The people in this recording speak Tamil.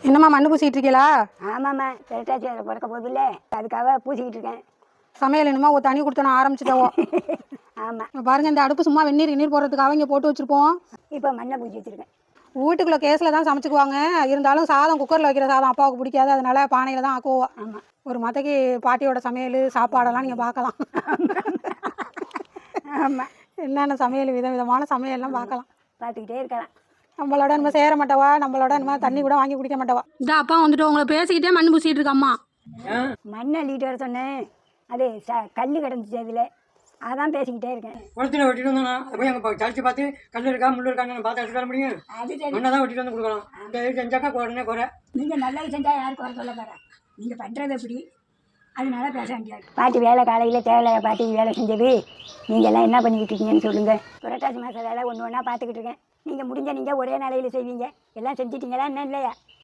என்னம்மா மண்ணு பூசிக்கிட்டு இருக்கீங்களா? ஆமாம்மா, புரட்டாசி வேலை பிறக்க போதில்ல, அதுக்காக பூசிக்கிட்டு இருக்கேன். சமையல் என்னமோ ஒரு தண்ணி கொடுத்தோன்னு ஆரம்பிச்சிட்டவோ. ஆமாம், பாருங்க, இந்த அடுப்பு சும்மா வெந்நீர் போடுறதுக்காக இங்கே போட்டு வச்சுருப்போம். இப்போ மண்ணை பூசி வச்சுருக்கேன். வீட்டுக்குள்ளே கேஸில் தான் சமைச்சுக்குவாங்க. இருந்தாலும் சாதம் குக்கரில் வைக்கிற சாதம் அப்பாவுக்கு பிடிக்காது, அதனால பானையில் தான் ஆக்குவோம். ஆமாம், ஒரு மத்தைக்கு பாட்டியோட சமையல் சாப்பாடெல்லாம் நீங்கள் பார்க்கலாம். ஆமாம், என்னென்ன சமையல் விதவிதமான சமையல்லாம் பார்க்கலாம். பார்த்துக்கிட்டே இருக்கலாம். நம்மளோட நம்ம சேர மாட்டவா, நம்மளோட நம்ம தண்ணி கூட வாங்கி குடிக்க மாட்டவா. இந்த அப்பா வந்துட்டு உங்களை பேசிக்கிட்டே மண் பூசிட்டு இருக்கம்மா. மண்ணை அள்ளிட்டு வர சொன்னேன், அது கல் கிடந்துச்சு, அதில் அதான் பேசிக்கிட்டே இருக்கேன். குளத்துல வெட்டிட்டு வந்தோம்னா அதை போய் அங்கே சளிச்சு பார்த்து கல் இருக்கா முள் இருக்கான்னு பார்த்து எடுத்துட்டு வர முடியும். அது சரி, மண்ணை தான் வெட்டிட்டு வந்து கொடுக்கலாம். இந்த இது செஞ்சாக்கா உடனே குறை. நீங்கள் நல்லது செஞ்சால் யாரும் குறை சொல்ல போகிறேன். நீங்கள் பண்ணுறது எப்படி, அதனால பேச வேண்டியது. பாட்டி வேலை காலையில் தேவையில்ல, பாட்டி வேலை செஞ்சது. நீங்கள் எல்லாம் என்ன பண்ணிக்கிட்டு இருக்கீங்கன்னு சொல்லுங்கள். புரட்டாசி மாதம் வேலை ஒன்று ஒன்றா பார்த்துக்கிட்டு இருக்கேன். நீங்கள் முடிஞ்ச நீங்கள் ஒரே நாளையில் செய்வீங்க. எல்லாம் செஞ்சிட்டீங்களா என்ன இல்லையா?